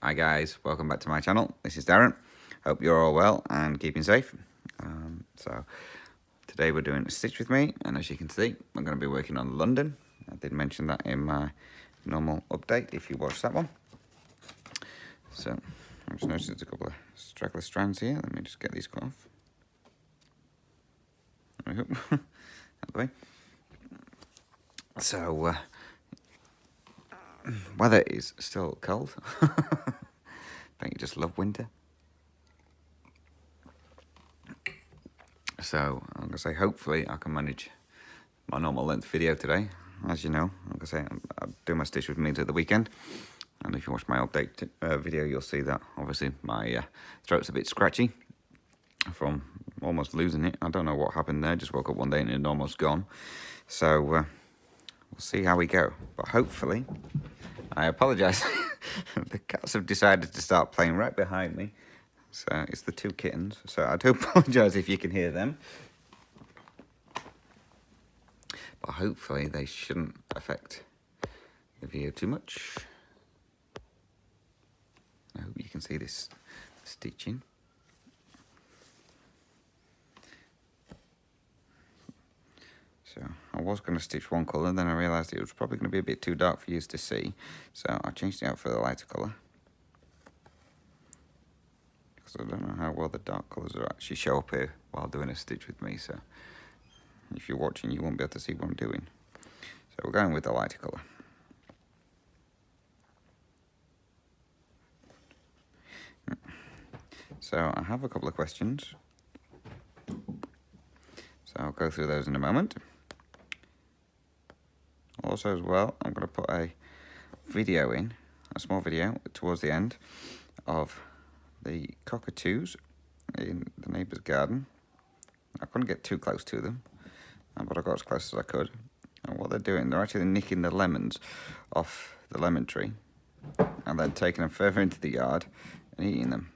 Hi guys, welcome back to my channel. This is Darren. Hope you're all well and keeping safe. So today we're doing a stitch with me, and as you can see, I'm going to be working on London. I did mention that in my normal update if you watched that one. So I just noticed there's a couple of straggler strands here. Let me just get these cut off. There we go. Out the way. So weather is still cold. Don't you just love winter? So I'm gonna say hopefully I can manage my normal length video today. As you know, I'm gonna say I do my stitch with me at the weekend, and if you watch my update video, you'll see that obviously my throat's a bit scratchy from almost losing it. I don't know what happened there. Just woke up one day and it had almost gone. So we'll see how we go. But hopefully, I apologise. The cats have decided to start playing right behind me. So it's the two kittens. So I do apologise if you can hear them. But hopefully they shouldn't affect the video too much. I hope you can see this stitching. So I was going to stitch one colour, then I realised it was probably going to be a bit too dark for you to see. So I changed it out for the lighter colour. Because I don't know how well the dark colours will actually show up here while doing a stitch with me. So if you're watching, you won't be able to see what I'm doing. So we're going with the lighter colour. So I have a couple of questions. So I'll go through those in a moment. Also as well, I'm going to put a video in, a small video towards the end of the cockatoos in the neighbour's garden. I couldn't get too close to them, but I got as close as I could. And what they're doing, they're actually nicking the lemons off the lemon tree and then taking them further into the yard and eating them.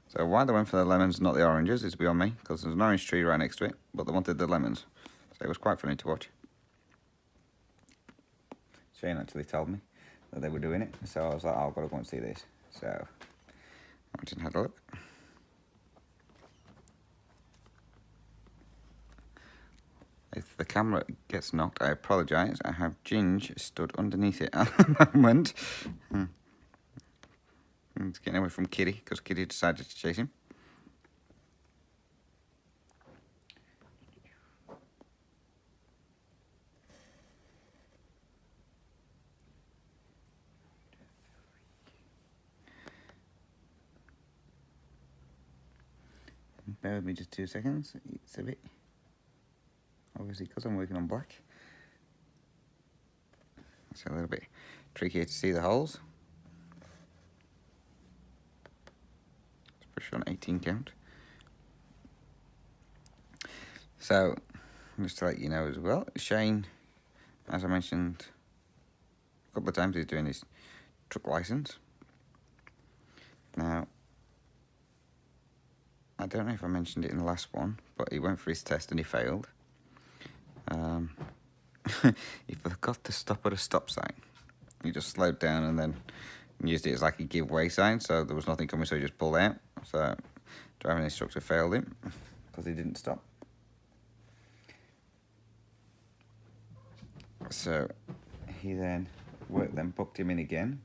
So why they went for the lemons, not the oranges, is beyond me, because there's an orange tree right next to it, but they wanted the lemons. So it was quite funny to watch. Shane actually told me that they were doing it, so I was like, oh, I've got to go and see this. So I went and had a look. If the camera gets knocked, I apologise. I have Ginge stood underneath it at the moment. He's getting away from Kitty, because Kitty decided to chase him. Bear with me just 2 seconds. It's a bit, obviously, because I'm working on black, it's a little bit trickier to see the holes. Especially on 18 count. So, just to let you know as well, Shane, as I mentioned a couple of times, he's doing his truck license. Now, I don't know if I mentioned it in the last one, but he went for his test and he failed. He forgot to stop at a stop sign. He just slowed down and then used it as like a giveaway sign, so there was nothing coming, so he just pulled out. So driving instructor failed him because he didn't stop. So he then booked him in again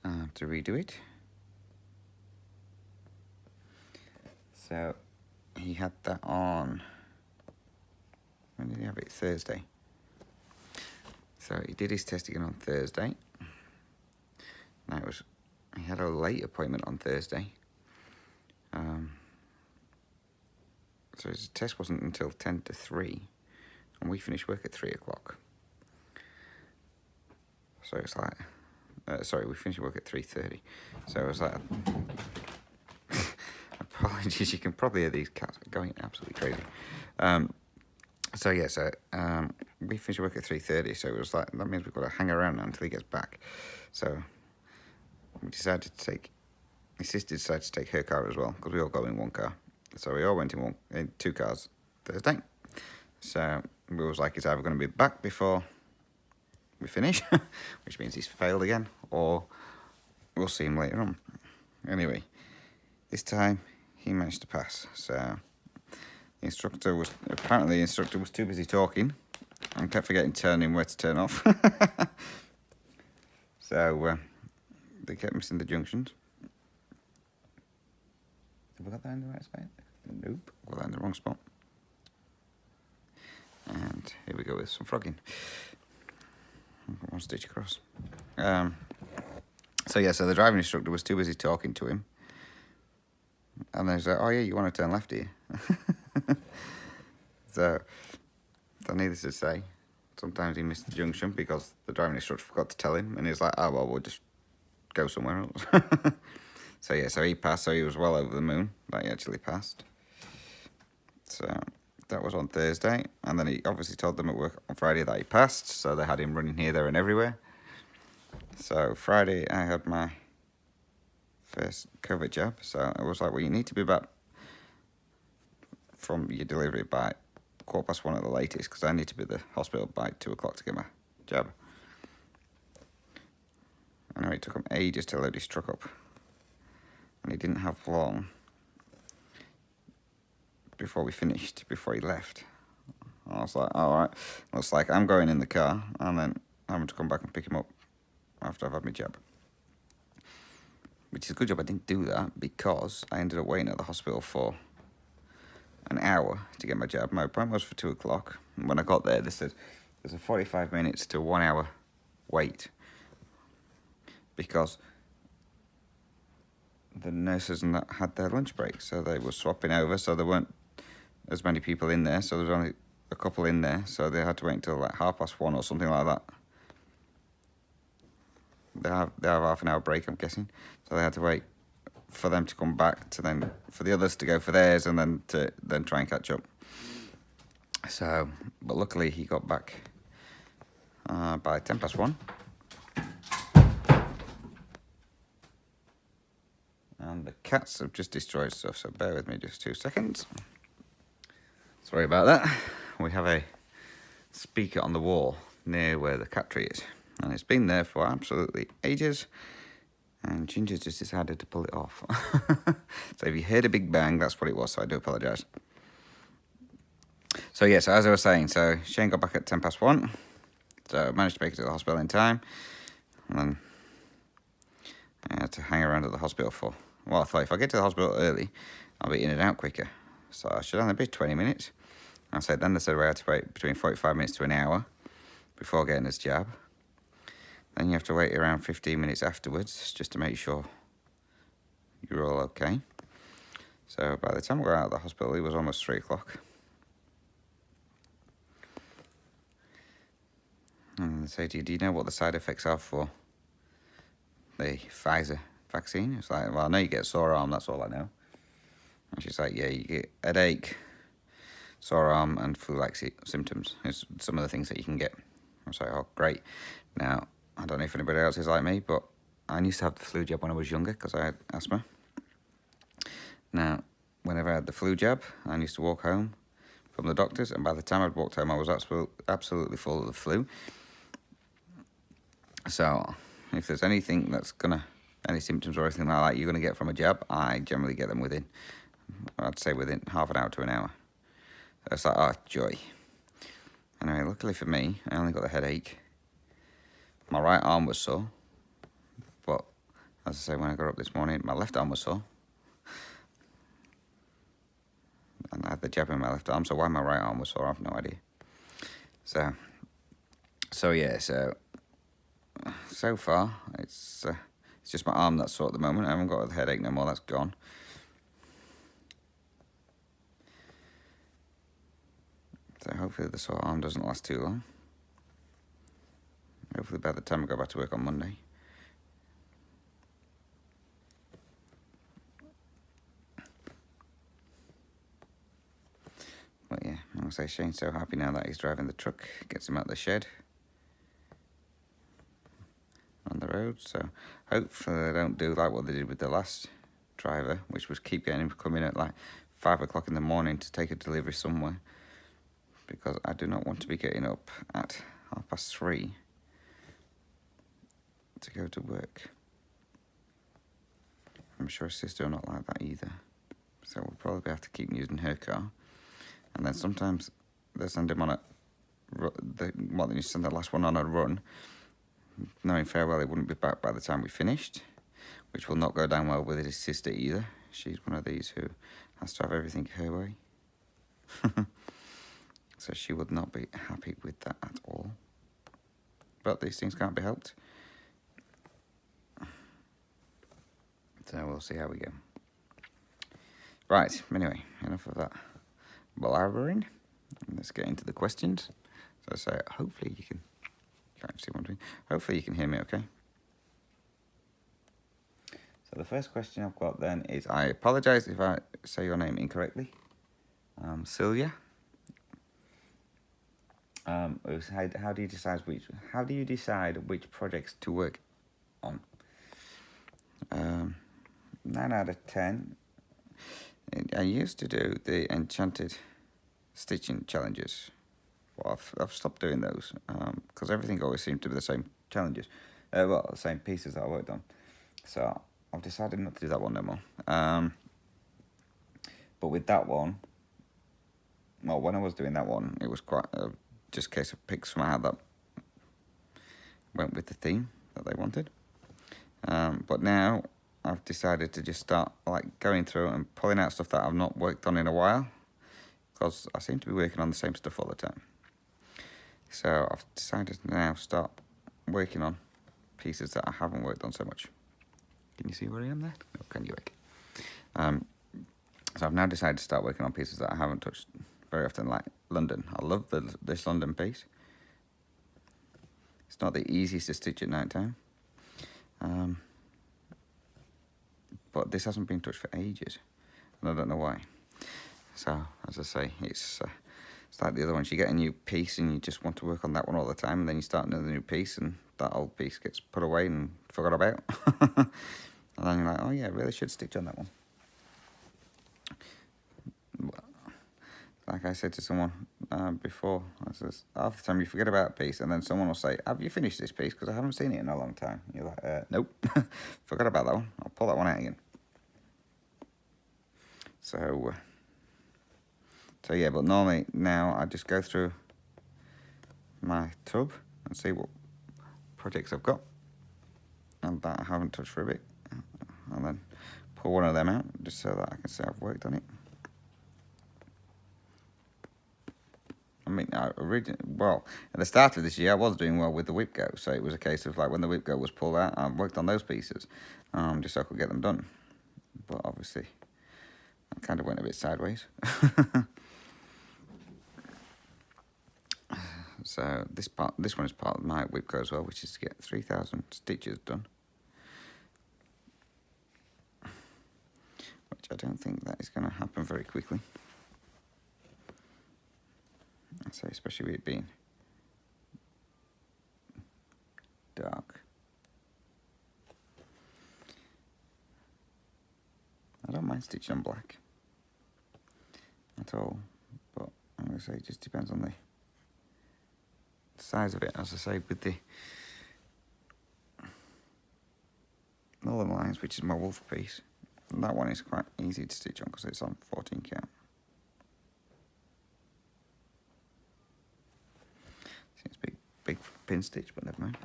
to redo it. So he had that on, when did he have it? Thursday. So he did his test again on Thursday. Now he had a late appointment on Thursday. So his test wasn't until 10 to 3, and we finished work at 3 o'clock. So it's like, sorry, we finished work at 3:30. So it was like, apologies, you can probably hear these cats going absolutely crazy. So yeah, we finished work at 3:30, so it was like, that means we've got to hang around now until he gets back. So we decided to take, his sister decided to take her car as well, because we all go in one car. So we all went in 2 cars Thursday. So we was like, it's either going to be back before we finish, which means he's failed again, or we'll see him later on. Anyway, this time he managed to pass. So apparently the instructor was too busy talking and kept forgetting to turn in where to turn off. So they kept missing the junctions. Have we got that in the right spot? Nope, got that in the wrong spot. And here we go with some frogging. One stitch across. So the driving instructor was too busy talking to him. And then he's like, oh yeah, you want to turn left here? So needless to say, sometimes he missed the junction because the driving instructor forgot to tell him. And he's like, oh well, we'll just go somewhere else. So he passed, so he was well over the moon that he actually passed. So that was on Thursday, and then he obviously told them at work on Friday that he passed, so they had him running here, there, and everywhere. So Friday, I had my first COVID jab, so it was like, well, you need to be back from your delivery by 1:15 at the latest, because I need to be at the hospital by 2 o'clock to get my jab. I know it took him ages to load his truck up, and he didn't have long before we finished, before he left. I was like, all right, looks like I'm going in the car and then having to come back and pick him up after I've had my jab. Which is a good job I didn't do that, because I ended up waiting at the hospital for an hour to get my jab. My appointment was for 2 o'clock. And when I got there, they said there's a 45 minutes to 1 hour wait, because the nurses and that had their lunch break, so they were swapping over, so there weren't as many people in there, so there was only a couple in there, so they had to wait until like 1:30 or something like that. They have half an hour break, I'm guessing, so they had to wait for them to come back to then for the others to go for theirs, and then to try and catch up. So, but luckily he got back by 1:10. And the cats have just destroyed stuff, so bear with me just 2 seconds. Sorry about that. We have a speaker on the wall near where the cat tree is, and it's been there for absolutely ages, and Ginger's just decided to pull it off. So if you heard a big bang, that's what it was, so I do apologise. So as I was saying, so Shane got back at 1:10, so I managed to make it to the hospital in time, and then I had to hang around at the hospital for, well, I thought if I get to the hospital early, I'll be in and out quicker, so I should only be 20 minutes. And so then they said we had to wait between 45 minutes to an hour before getting this jab. Then you have to wait around 15 minutes afterwards just to make sure you're all okay. So by the time we got out of the hospital, it was almost 3 o'clock. And they say, do you know what the side effects are for the Pfizer vaccine? It's like, well, I know you get a sore arm, that's all I know. And she's like, yeah, you get headache, sore arm, and flu-like symptoms. It's some of the things that you can get. I was like, oh, great. Now, I don't know if anybody else is like me, but I used to have the flu jab when I was younger because I had asthma. Now, whenever I had the flu jab, I used to walk home from the doctors, and by the time I'd walked home, I was absolutely full of the flu. So, if there's anything that's any symptoms or anything like that you're going to get from a jab, I generally get them I'd say within half an hour to an hour. So it's like, oh, joy. Anyway, luckily for me, I only got the headache. My right arm was sore, but as I say, when I got up this morning, my left arm was sore. And I had the jab in my left arm, so why my right arm was sore, I have no idea. So far, it's just my arm that's sore at the moment. I haven't got the headache no more, that's gone. So hopefully the sore arm doesn't last too long. Hopefully by the time I go back to work on Monday. But yeah, I'll say Shane's so happy now that he's driving the truck. Gets him out of the shed on the road. So hopefully they don't do like what they did with the last driver, which was keep getting him coming at like 5 o'clock in the morning to take a delivery somewhere. Because I do not want to be getting up at 3:30 to go to work. I'm sure his sister will not like that either. So we'll probably have to keep using her car. And then sometimes they send him on a... you send the last one on a run, knowing fair well he wouldn't be back by the time we finished, which will not go down well with his sister either. She's one of these who has to have everything her way. So she would not be happy with that at all. But these things can't be helped. So we'll see how we go. Right, anyway, enough of that blabbering. Let's get into the questions. So hopefully you can... Can't see what I'm doing. Hopefully you can hear me okay. So the first question I've got then is, I apologise if I say your name incorrectly. Celia. How do you decide which projects to work on? 9 out of 10. I used to do the enchanted stitching challenges. Well, I've stopped doing those because everything always seemed to be the same challenges. The same pieces that I worked on. So I've decided not to do that one no more. But with that one, well, when I was doing that one, it was quite just a case of pick some out that went with the theme that they wanted. But now I've decided to just start like going through and pulling out stuff that I've not worked on in a while, because I seem to be working on the same stuff all the time. So I've decided to now start working on pieces that I haven't worked on so much. Can you see where I am there? No, can you? So I've now decided to start working on pieces that I haven't touched very often, like London. I love this London piece. It's not the easiest to stitch at night time. But this hasn't been touched for ages, and I don't know why. So, as I say, it's like the other ones. You get a new piece and you just want to work on that one all the time, and then you start another new piece and that old piece gets put away and forgot about. And then you're like, oh yeah, I really should stitch on that one. Like I said to someone before, half the time you forget about a piece, and then someone will say, have you finished this piece? Because I haven't seen it in a long time. You're like, nope, forgot about that one. I'll pull that one out again. So yeah, but normally now I just go through my tub and see what projects I've got and that I haven't touched for a bit, and then pull one of them out just so that I can say I've worked on it. I mean, at the start of this year, I was doing well with the whip go, so it was a case of like when the whip go was pulled out, I worked on those pieces, just so I could get them done. But obviously, I kind of went a bit sideways. So this one is part of my whip go as well, which is to get 3,000 stitches done, which I don't think that is going to happen very quickly. I say, especially with it being dark. I don't mind stitching on black at all, but I'm going to say it just depends on the size of it. As I say, with the Northern Lines, which is my wolf piece, that one is quite easy to stitch on because it's on 14 count. Seems big pin stitch, but never mind.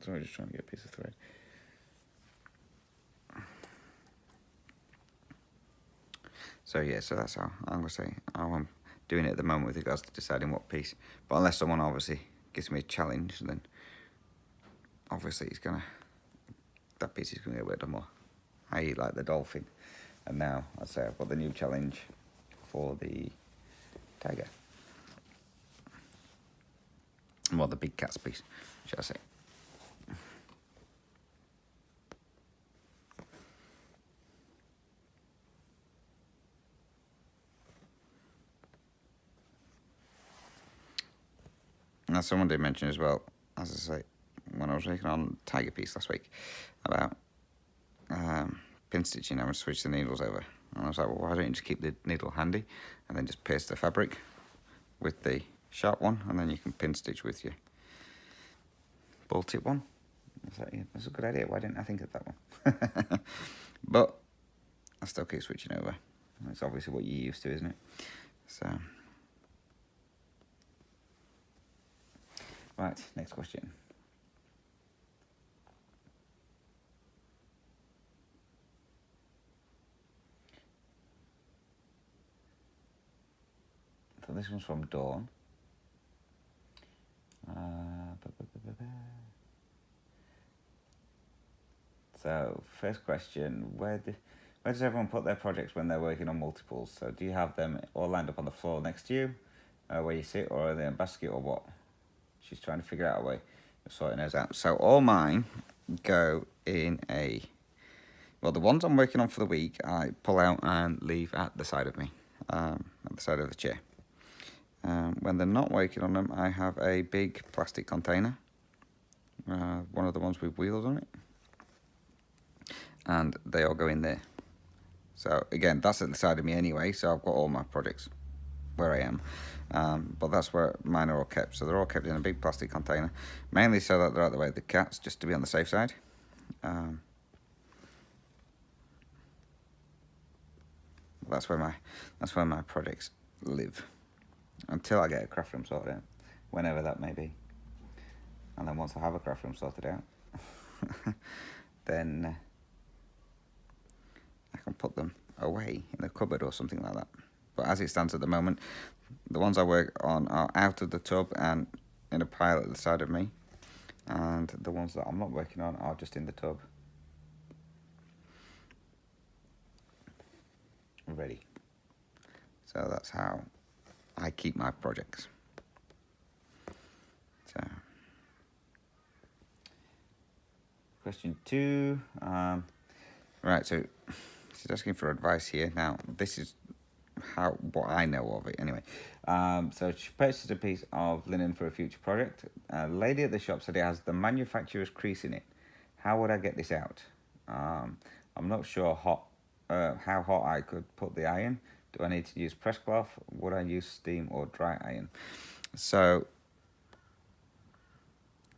So I'm just trying to get a piece of thread. So yeah, so that's how I'm gonna say how I'm doing it at the moment with regards to deciding what piece. But unless someone obviously gives me a challenge, then obviously that piece is gonna get worked on more. I like the dolphin, and now I say I've got the new challenge for the tiger. Well, the big cat's piece, should I say. Now, someone did mention as well, as I say, when I was working on Tiger Piece last week, about pin stitching, I would switch the needles over. And I was like, well, why don't you just keep the needle handy and then just paste the fabric with the sharp one, and then you can pin stitch with your ball tip one. I was like, yeah, that's a good idea. Why didn't I think of that one? But I still keep switching over. That's obviously what you're used to, isn't it? So, right, next question. So this one's from Dawn. So, first question, where does everyone put their projects when they're working on multiples? So do you have them all lined up on the floor next to you, where you sit, or are they in a basket, or what? She's trying to figure out a way of sorting those out. So all mine go in a... Well, the ones I'm working on for the week, I pull out and leave at the side of me, at the side of the chair. When they're not working on them, I have a big plastic container, one of the ones with wheels on it, and they all go in there. So again, that's at the side of me anyway, so I've got all my projects where I am, but that's where mine are all kept. So they're all kept in a big plastic container, mainly so that they're out of the way of the cats, just to be on the safe side. That's where my projects live until I get a craft room sorted out, whenever that may be. And then once I have a craft room sorted out, then I can put them away in a cupboard or something like that. But as it stands at the moment, the ones I work on are out of the tub and in a pile at the side of me, and the ones that I'm not working on are just in the tub, ready. So that's how I keep my projects. So, question 2. Right, so she's asking for advice here. Now, this is what I know of it anyway. So she purchased a piece of linen for a future project. A lady at the shop said it has the manufacturer's crease in it. How would I get this out? I'm not sure how hot I could put the iron. Do I need to use press cloth? Would I use steam or dry iron? So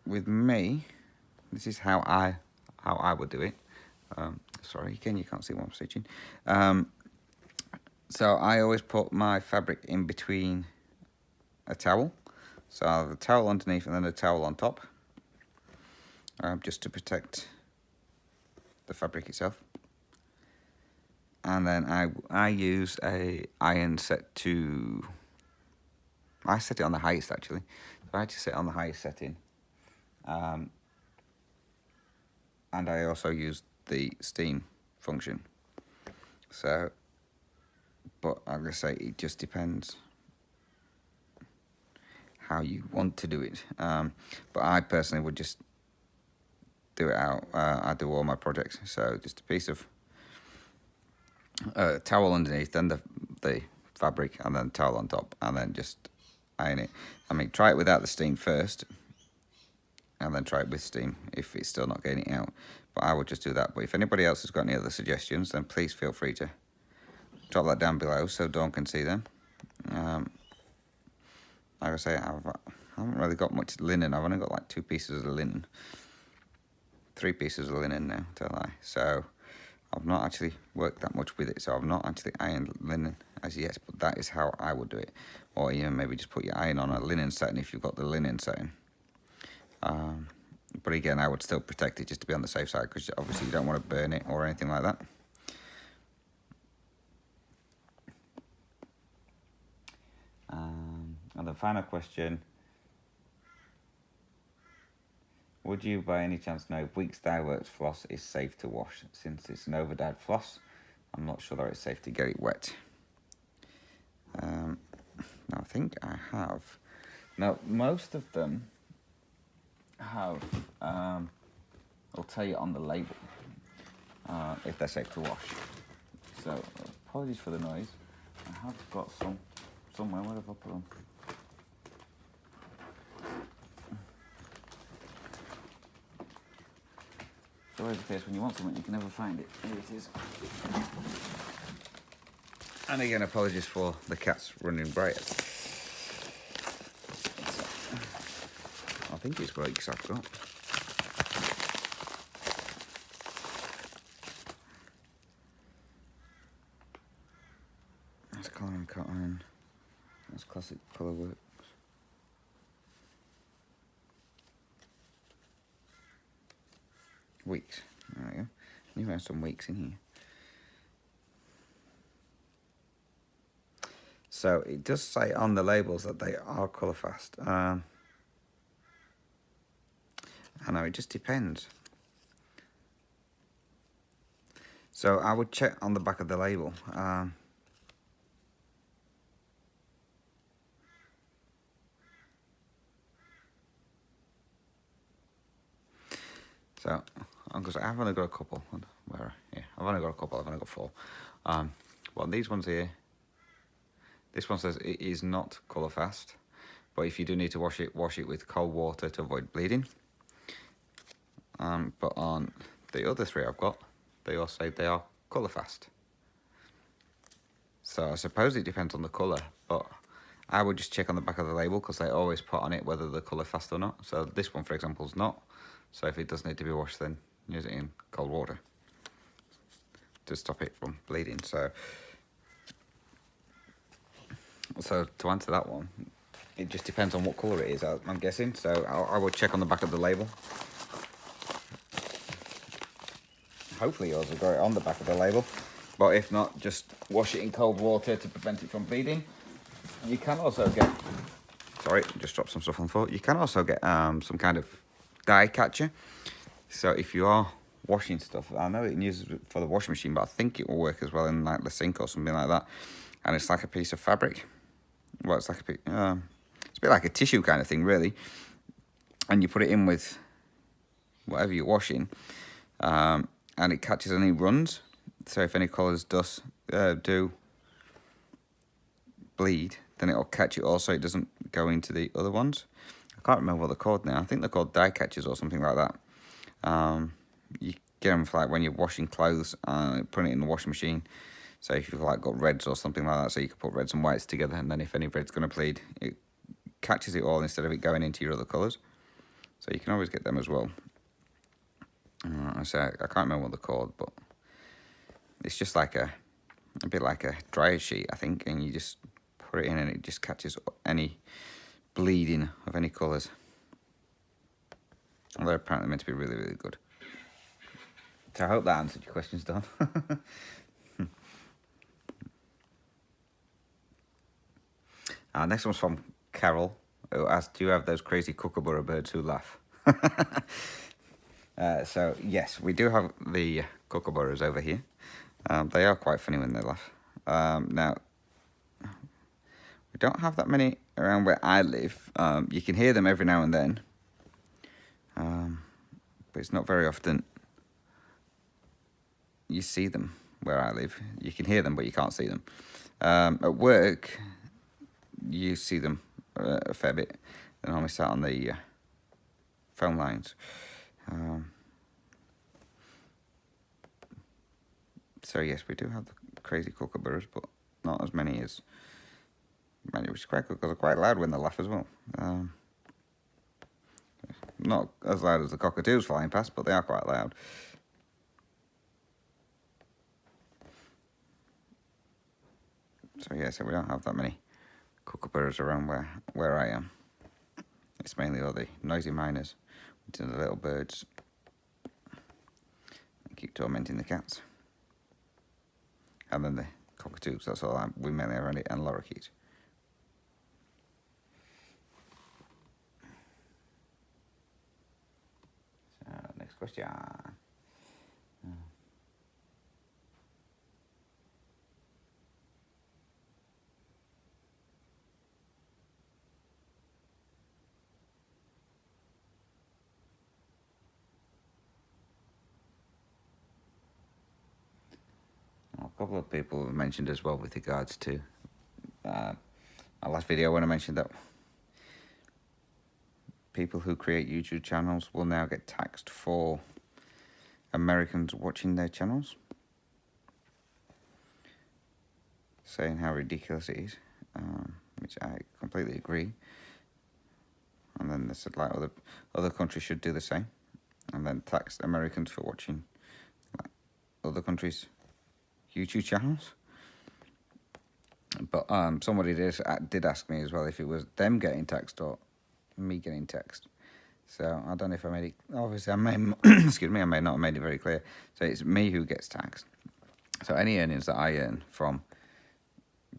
with me, this is how I would do it. Sorry, again, you can't see what I'm stitching. So I always put my fabric in between a towel. So I have a towel underneath and then a towel on top, just to protect the fabric itself. And then I use a iron set to... I set it on the highest actually. So I just set it on the highest setting. And I also use the steam function. So, but I'm gonna say it just depends how you want to do it. But I personally would just do it out. I do all my projects, so just a piece of towel underneath, then the fabric, and then towel on top, and then just iron it. I mean, try it without the steam first, and then try it with steam if it's still not getting it out. But I would just do that. But if anybody else has got any other suggestions, then please feel free to drop that down below so Dawn can see them. Like I say, I haven't really got much linen. I've only got like 2 pieces of linen, 3 pieces of linen now, tell I. So I've not actually worked that much with it, so I've not actually ironed linen as yet, but that is how I would do it. Or even maybe just put your iron on a linen setting if you've got the linen setting. But again, I would still protect it just to be on the safe side, because obviously you don't want to burn it or anything like that. And the final question: would you by any chance know if Weeks Dye Works floss is safe to wash? Since it's an over-dyed floss, I'm not sure that it's safe to get it wet. Now I think I have. Now most of them have, I'll tell you on the label if they're safe to wash. So apologies for the noise. I have got some somewhere. Where have I put them? always the case when you want something, you can never find it. Here it is. And again, apologies for the cats running bright. I think it's brakes I've got. That's colour and cotton. That's classic colour works. Weeks. There we go. You have some weeks in here. So it does say on the labels that they are colour fast. I know, it just depends. So I would check on the back of the label. So, because I've only got a couple. Yeah, I've only got a couple. I've only got 4. Well, these ones here. This one says it is not colour fast, but if you do need to wash it with cold water to avoid bleeding. But on the other 3 I've got, they all say they are colour fast. So I suppose it depends on the colour, but I would just check on the back of the label because they always put on it whether they're colour fast or not. So this one, for example, is not. So if it does need to be washed, then use it in cold water to stop it from bleeding. So to answer that one, it just depends on what colour it is, I'm guessing. So I would check on the back of the label. Hopefully yours will go on the back of the label, but if not, just wash it in cold water to prevent it from bleeding. You can also get, sorry, just dropped some stuff on the floor. You can also get some kind of dye catcher. So if you are washing stuff, I know it uses it for the washing machine, but I think it will work as well in like the sink or something like that. And it's like a piece of fabric. Well, it's like it's a bit like a tissue kind of thing, really. And you put it in with whatever you're washing, and it catches any runs. So if any colours do bleed, then it'll catch it also. It doesn't go into the other ones. I can't remember what they're called now. I think they're called dye catchers or something like that. You get them for like when you're washing clothes, putting it in the washing machine. So if you've like got reds or something like that, so you can put reds and whites together, and then if any red's going to bleed, it catches it all instead of it going into your other colours. So you can always get them as well. I can't remember what they're called, but it's just like a bit like a dryer sheet, I think, and you just put it in and it just catches any bleeding of any colours. Well, they're apparently meant to be really, really good. So I hope that answered your questions, Don. Next one's from Carol, who asked, do you have those crazy kookaburra birds who laugh? So, yes, we do have the kookaburras over here. They are quite funny when they laugh. Now, we don't have that many around where I live. You can hear them every now and then. But it's not very often you see them where I live. You can hear them, but you can't see them. At work, you see them a fair bit. They're normally sat on the phone lines. So yes, we do have the crazy kookaburras, but not as many as which is quite good because they're quite loud when they laugh as well. Not as loud as the cockatoos flying past, but they are quite loud. So yeah, so we don't have that many kookaburras around where I am. It's mainly all the noisy miners, which are the little birds that keep tormenting the cats. And then the cockatoos, that's all we mainly have around it, and lorikeets. So, next question. A couple of people have mentioned as well with regards to my last video when I mentioned that people who create YouTube channels will now get taxed for Americans watching their channels, saying how ridiculous it is, which I completely agree. And then they said like other countries should do the same, and then tax Americans for watching like other countries' YouTube channels. But somebody did ask me as well if it was them getting taxed or me getting taxed. So I don't know if I made it. Obviously, I may excuse me, I may not have made it very clear. So it's me who gets taxed. So any earnings that I earn from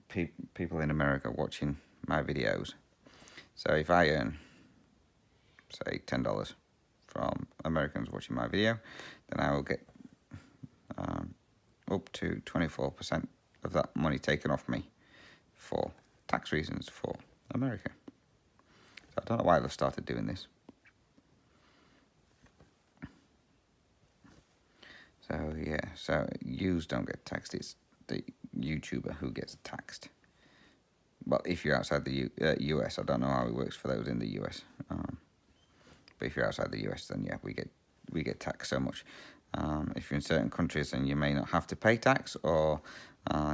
people in America watching my videos. So if I earn, say, $10 from Americans watching my video, then I will get up to 24% of that money taken off me for tax reasons for America. So I don't know why they've started doing this. So yeah, so yous don't get taxed, it's the YouTuber who gets taxed. But if you're outside the US, I don't know how it works for those in the US. But if you're outside the US, then yeah, we get taxed so much. If you're in certain countries, then you may not have to pay tax, or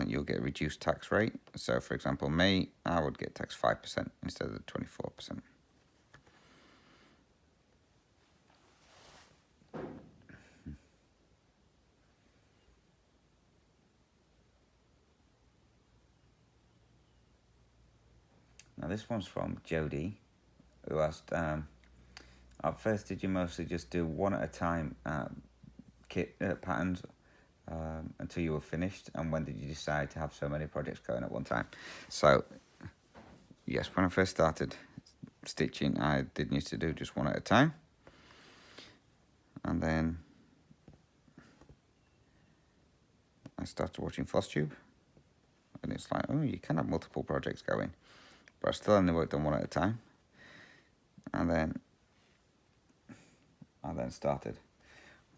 you'll get a reduced tax rate. So, for example, I would get taxed 5% instead of the 24%. Now, this one's from Jody, who asked, at first, did you mostly just do one at a time kit patterns until you were finished? And when did you decide to have so many projects going at one time? So, yes, when I first started stitching, I did used to do just one at a time. And then I started watching FlossTube. And it's like, oh, you can have multiple projects going. But I still only worked on one at a time. And then I then started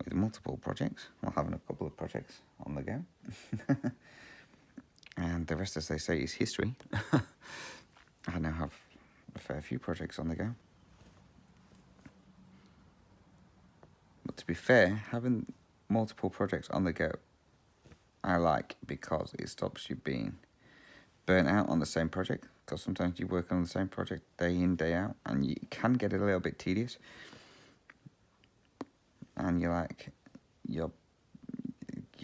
with multiple projects, while having a couple of projects on the go. And the rest, as they say, is history. I now have a fair few projects on the go. But to be fair, having multiple projects on the go, I like, because it stops you being burnt out on the same project. Because sometimes you work on the same project day in, day out, and you can get a little bit tedious. And you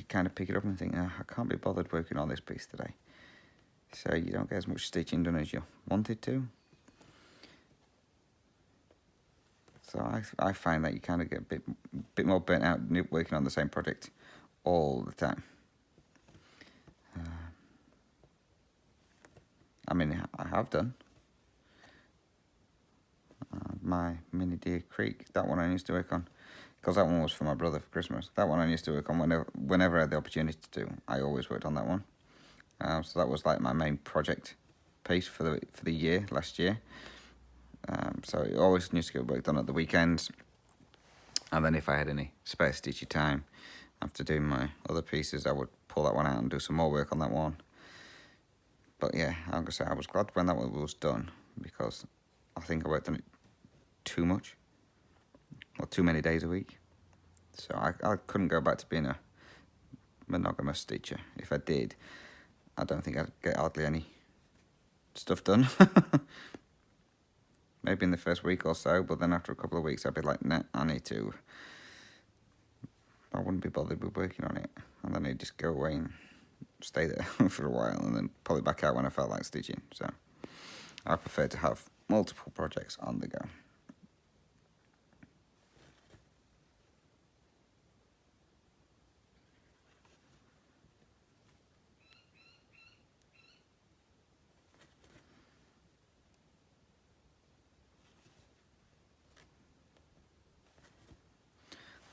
kind of pick it up and think, oh, I can't be bothered working on this piece today. So you don't get as much stitching done as you wanted to. So I find that you kind of get a bit more burnt out working on the same project all the time. I mean, I have done. My Mini Deer Creek, that one I used to work on, because that one was for my brother for Christmas. That one I used to work on whenever I had the opportunity to. I always worked on that one. So that was like my main project piece for the year, last year. So it always used to get work done at the weekends. And then if I had any spare stitchy time after doing my other pieces, I would pull that one out and do some more work on that one. But yeah, I'm gonna say I was glad when that one was done, because I think I worked on it too much, or too many days a week. So I couldn't go back to being a monogamous stitcher. If I did, I don't think I'd get hardly any stuff done. Maybe in the first week or so, but then after a couple of weeks I'd be like, nah, I wouldn't be bothered with working on it. And then I'd just go away and stay there for a while, and then pull it back out when I felt like stitching. So I prefer to have multiple projects on the go.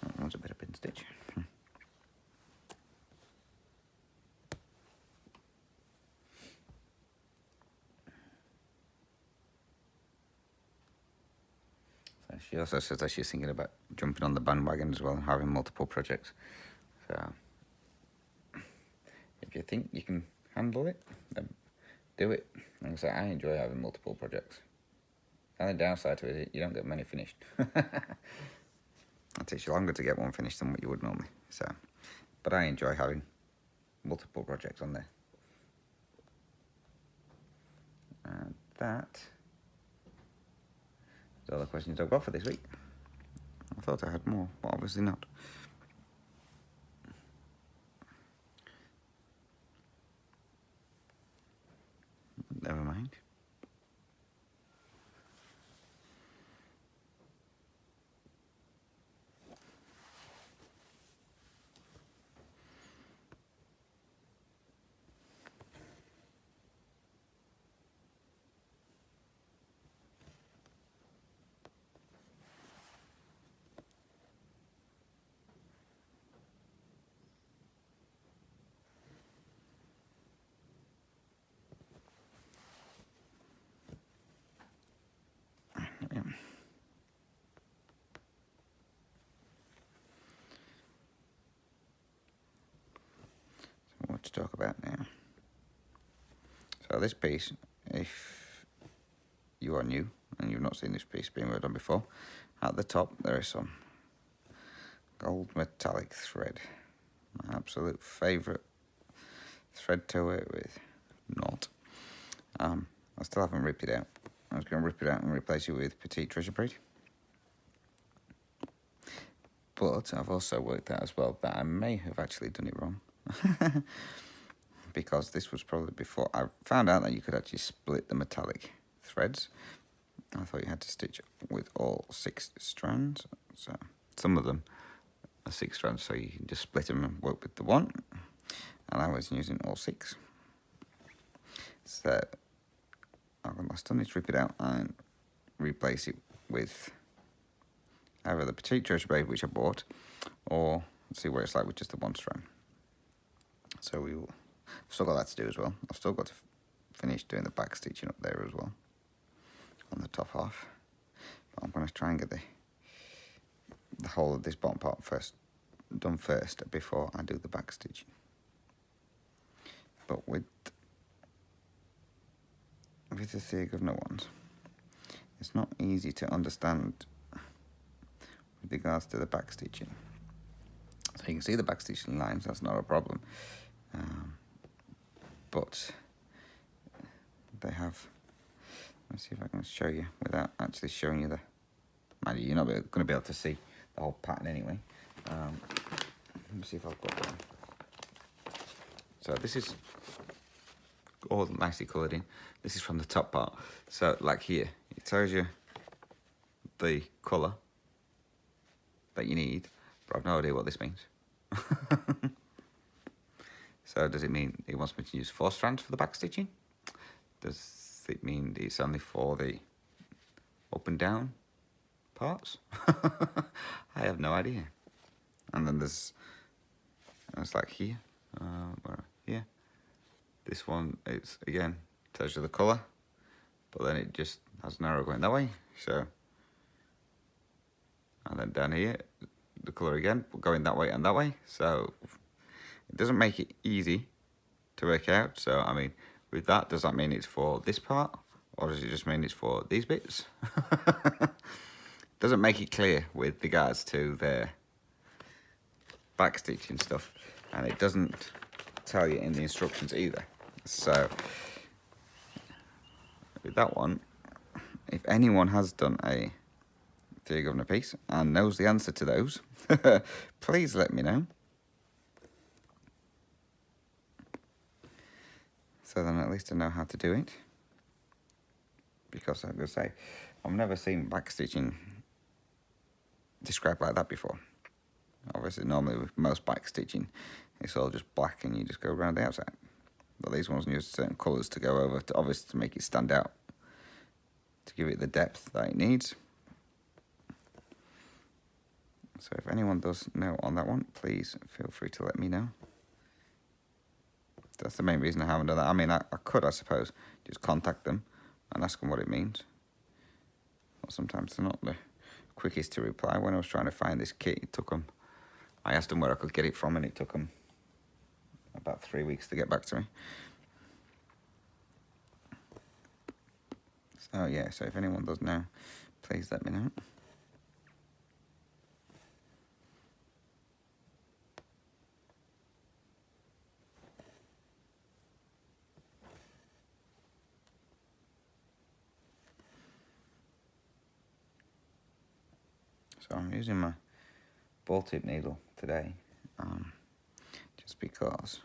That one's a bit of pin stitch. So she also says that she's thinking about jumping on the bandwagon as well and having multiple projects. So if you think you can handle it, then do it. Like I say, I enjoy having multiple projects. The only downside to it is you don't get many finished. it takes you longer to get one finished than what you would normally. So, but I enjoy having multiple projects on there. And that is all the questions I've got for this week. I thought I had more, but obviously not. Never mind. Yeah. So what to talk about now? So this piece, if you are new and you've not seen this piece being worked on before, at the top there is some gold metallic thread. My absolute favourite thread to work with. Not. I still haven't ripped it out. I was going to rip it out and replace it with petite treasure braid. But I've also worked out as well that I may have actually done it wrong. Because this was probably before I found out that you could actually split the metallic threads. I thought you had to stitch with all 6 strands. So some of them are 6 strands, so you can just split them and work with the one. And I was using all 6. So I still need to rip it out and replace it with either the petite treasure braid which I bought, or see what it's like with just the 1 strand. So we will. Still got that to do as well. I've still got to finish doing the back stitching up there as well on the top half. But I'm going to try and get the whole of this bottom part done first before I do the back stitching. But with the Thea Governor ones, it's not easy to understand with regards to the back stitching. So you can see the back stitching lines, that's not a problem. But they have, let's see if I can show you without actually showing you mind you, you're not going to be able to see the whole pattern anyway. Let me see if I've got one. So this is all nicely coloured in. This is from the top part. So like here, it tells you the colour that you need, but I've no idea what this means. So does it mean it wants me to use 4 strands for the back stitching? Does it mean it's only for the up and down parts? I have no idea. And then it's like here, here. This one, it's again, tells you the colour, but then it just has an arrow going that way, so. And then down here, the colour again, going that way and that way, so it doesn't make it easy to work out. So, I mean, with that, does that mean it's for this part? Or does it just mean it's for these bits? Doesn't make it clear with regards to their backstitching stuff. And it doesn't tell you in the instructions either. So, with that one, if anyone has done a Thea Governor piece and knows the answer to those, please let me know. So then at least I know how to do it. Because, like I say, I've never seen backstitching described like that before. Obviously, normally with most backstitching, it's all just black and you just go around the outside. But these ones use certain colours to go over, to obviously to make it stand out, to give it the depth that it needs. So if anyone does know on that one, please feel free to let me know. That's the main reason I haven't done that. I mean, I could, I suppose, just contact them and ask them what it means. But sometimes they're not the quickest to reply. When I was trying to find this kit, it took them, I asked them where I could get it from, and it took them about 3 weeks to get back to me. So yeah, so if anyone does know, please let me know. So I'm using my ball tip needle today, just because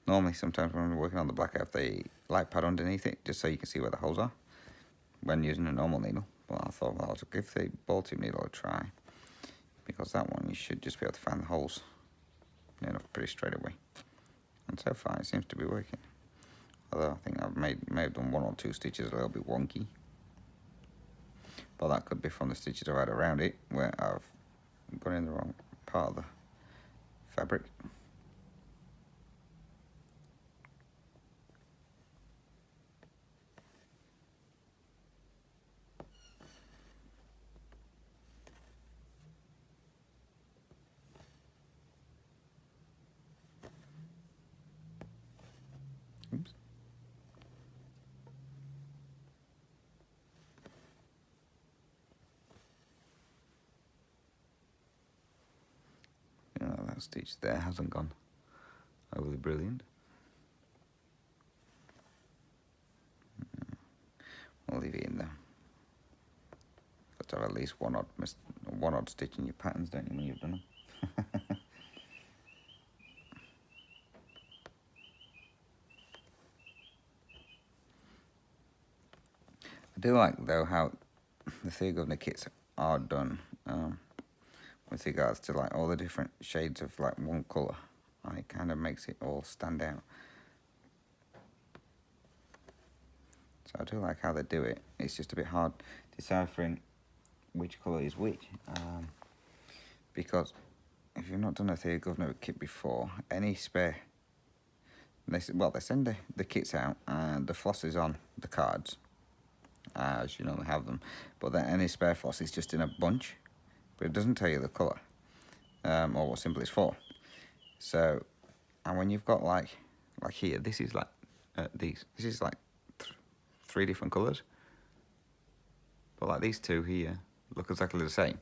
normally sometimes when I'm working on the black I have the light pad underneath it just so you can see where the holes are when using a normal needle. Well, I thought, well, I'll give the ball tip needle a try, because that one you should just be able to find the holes pretty straight away. And so far it seems to be working. Although I think I've may have done 1 or 2 stitches a little bit wonky. But that could be from the stitches I've had around it, where I've gone in the wrong part of the fabric. Oops. That stitch there hasn't gone overly brilliant. I'll leave it in there. Got to have at least one odd stitch in your patterns, don't you, when you've done them? I do like, though, how the 3 governor kits are done with regards to like all the different shades of like one colour. And it kind of makes it all stand out. So I do like how they do it. It's just a bit hard deciphering which colour is which, because if you've not done a 3 governor kit before, any spare, they send the kits out and the floss is on the cards, as you normally have them, but then any spare floss is just in a bunch, but it doesn't tell you the colour, or what symbol it's for. So, and when you've got like here, this is like this is like 3 different colours, but like these 2 here look exactly the same.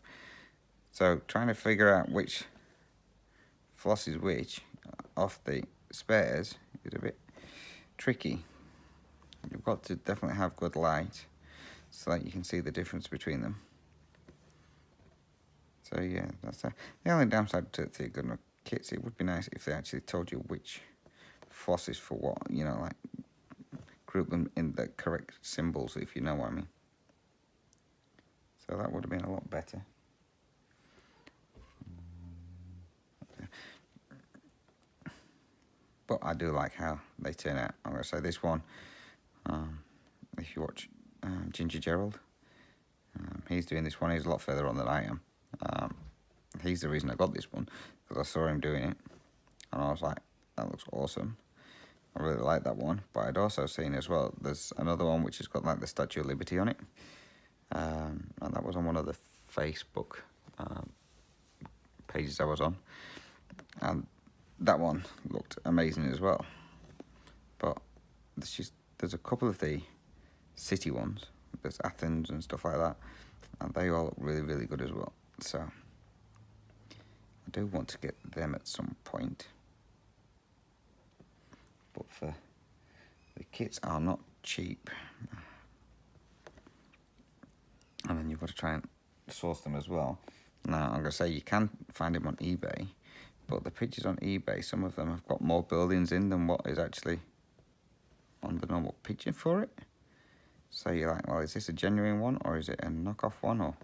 So trying to figure out which floss is which off the spares is a bit tricky. You've got to definitely have good light so that you can see the difference between them. So yeah, that's the only downside to the good kits. It would be nice if they actually told you which floss is for what, like group them in the correct symbols, if you know what I mean. So that would have been a lot better. But I do like how they turn out. I'm going to say this one, if you watch Ginger Gerald, he's doing this one. He's a lot further on than I am. He's the reason I got this one, because I saw him doing it and I was like, that looks awesome. I really like that one. But I'd also seen as well, there's another one which has got like the Statue of Liberty on it, and that was on one of the Facebook pages I was on, and that one looked amazing as well. But there's a couple of the city ones, there's Athens and stuff like that, and they all look really, really good as well. So I do want to get them at some point. But the kits are not cheap, and then you've got to try and source them as well. Now I'm going to say you can find them on eBay, but the pictures on eBay, some of them have got more buildings in than what is actually on the normal picture for it. So you're like, well, is this a genuine one or is it a knockoff one? Or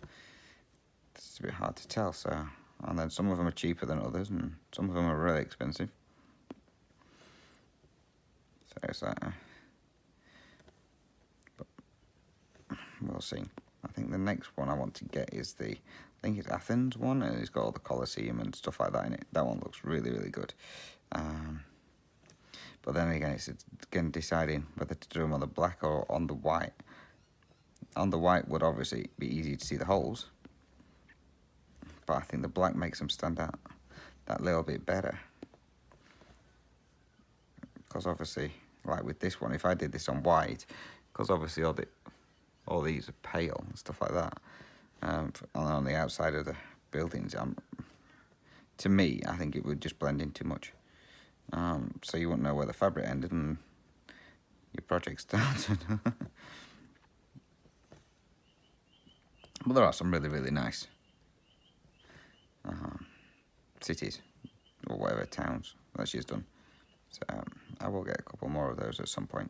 it's a bit hard to tell. So, and then some of them are cheaper than others, and some of them are really expensive. So it's like, but we'll see. I think the next one I want to get is I think it's Athens one, and it's got all the Colosseum and stuff like that in it. That one looks really, really good. But then again, it's again deciding whether to do them on the black or on the white. On the white would obviously be easy to see the holes, but I think the black makes them stand out that little bit better. Because obviously, like with this one, if I did this on white, because obviously all these are pale and stuff like that, on the outside of the buildings, to me, I think it would just blend in too much. So you wouldn't know where the fabric ended and your project started. But there are some really, really nice cities or whatever towns that she's done. So I will get a couple more of those at some point.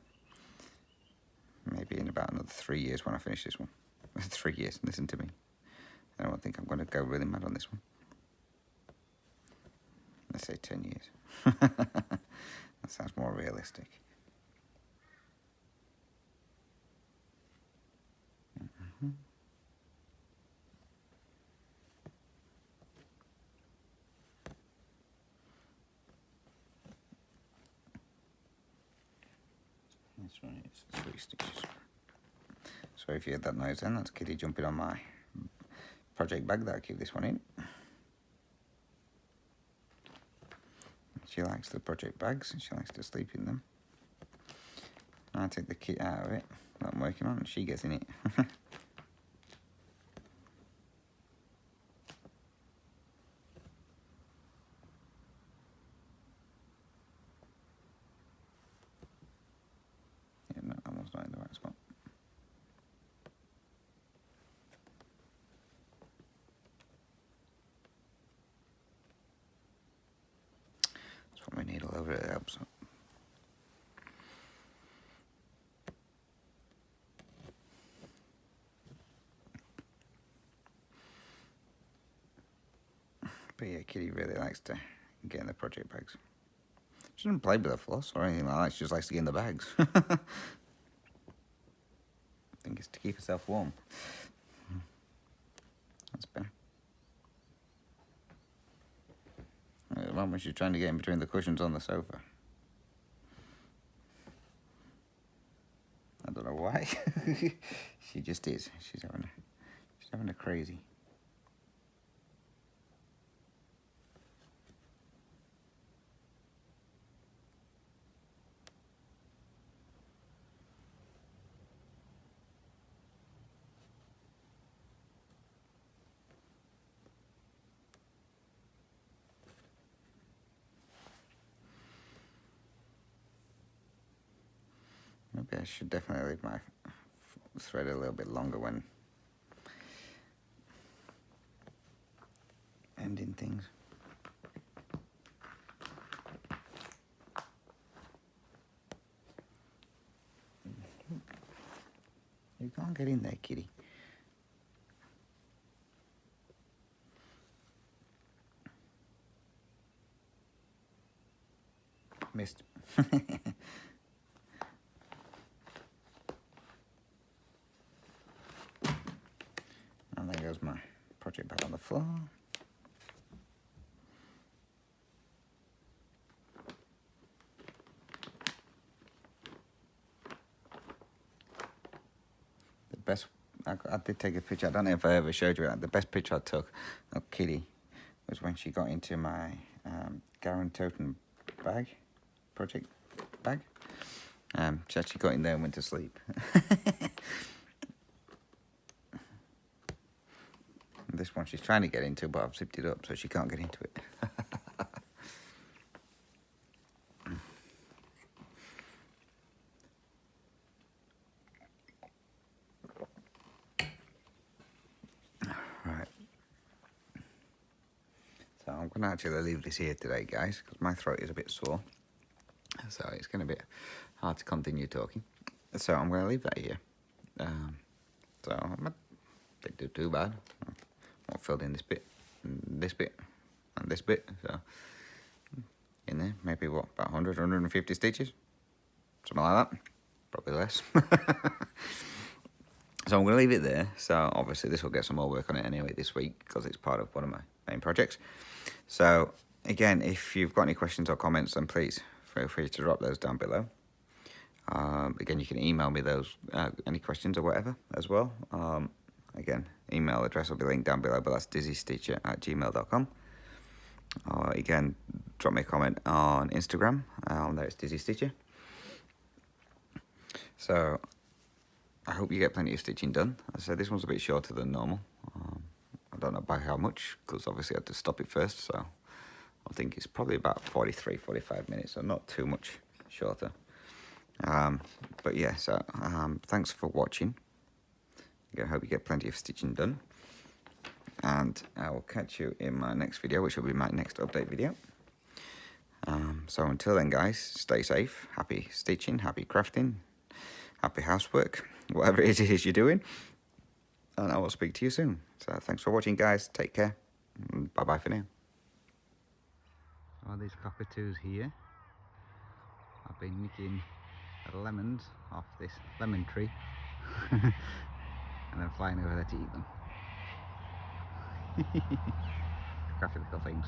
Maybe in about another 3 years when I finish this one. 3 years, listen to me. I don't think I'm going to go really mad on this one. Let's say 10 years. That sounds more realistic. This one is 3 stitches. So if you heard that noise then, that's Kitty jumping on my project bag that I keep this one in. She likes the project bags and she likes to sleep in them. I take the kit out of it that I'm working on and she gets in it. Yeah, no, I was not in the right spot. That's what my needle over it helps. But yeah, Kitty really likes to get in the project bags. She doesn't play with the floss or anything like that, she just likes to get in the bags. I think it's to keep herself warm. That's better. At the moment she's trying to get in between the cushions on the sofa. I don't know why. She just is. She's having a crazy. Maybe I should definitely leave my thread a little bit longer when ending things. You can't get in there, Kitty. Missed. And there goes my project bag on the floor. The best, I did take a picture, I don't know if I ever showed you that. The best picture I took of Kitty was when she got into my Garen Toten bag, project bag. She actually got in there and went to sleep. This one she's trying to get into, but I've zipped it up so she can't get into it. Right. So I'm going to actually leave this here today, guys, because my throat is a bit sore. So it's going to be hard to continue talking. So I'm going to leave that here. So I didn't do too bad. I filled in this bit, and this bit, and this bit. So in there, maybe what, about 100, 150 stitches? Something like that. Probably less. So I'm going to leave it there. So obviously this will get some more work on it anyway this week because it's part of one of my main projects. So again, if you've got any questions or comments, then please feel free to drop those down below. Again, you can email me those, any questions or whatever as well. Again, email address will be linked down below, but that's dizzystitcher@gmail.com. Or again, drop me a comment on Instagram. There it's Dizzy Stitcher. So I hope you get plenty of stitching done. As I said, this one's a bit shorter than normal. I don't know by how much, because obviously I had to stop it first. So I think it's probably about 43, 45 minutes, so not too much shorter. But yeah, so thanks for watching. Again, I hope you get plenty of stitching done. and I will catch you in my next video, which will be my next update video. So until then, guys, stay safe, happy stitching, happy crafting, happy housework, whatever it is you're doing, and I will speak to you soon. So thanks for watching, guys. Take care. Bye bye for now. All these cockatoos here, I've been nicking the lemons off this lemon tree and then flying over there to eat them. Crafty little things.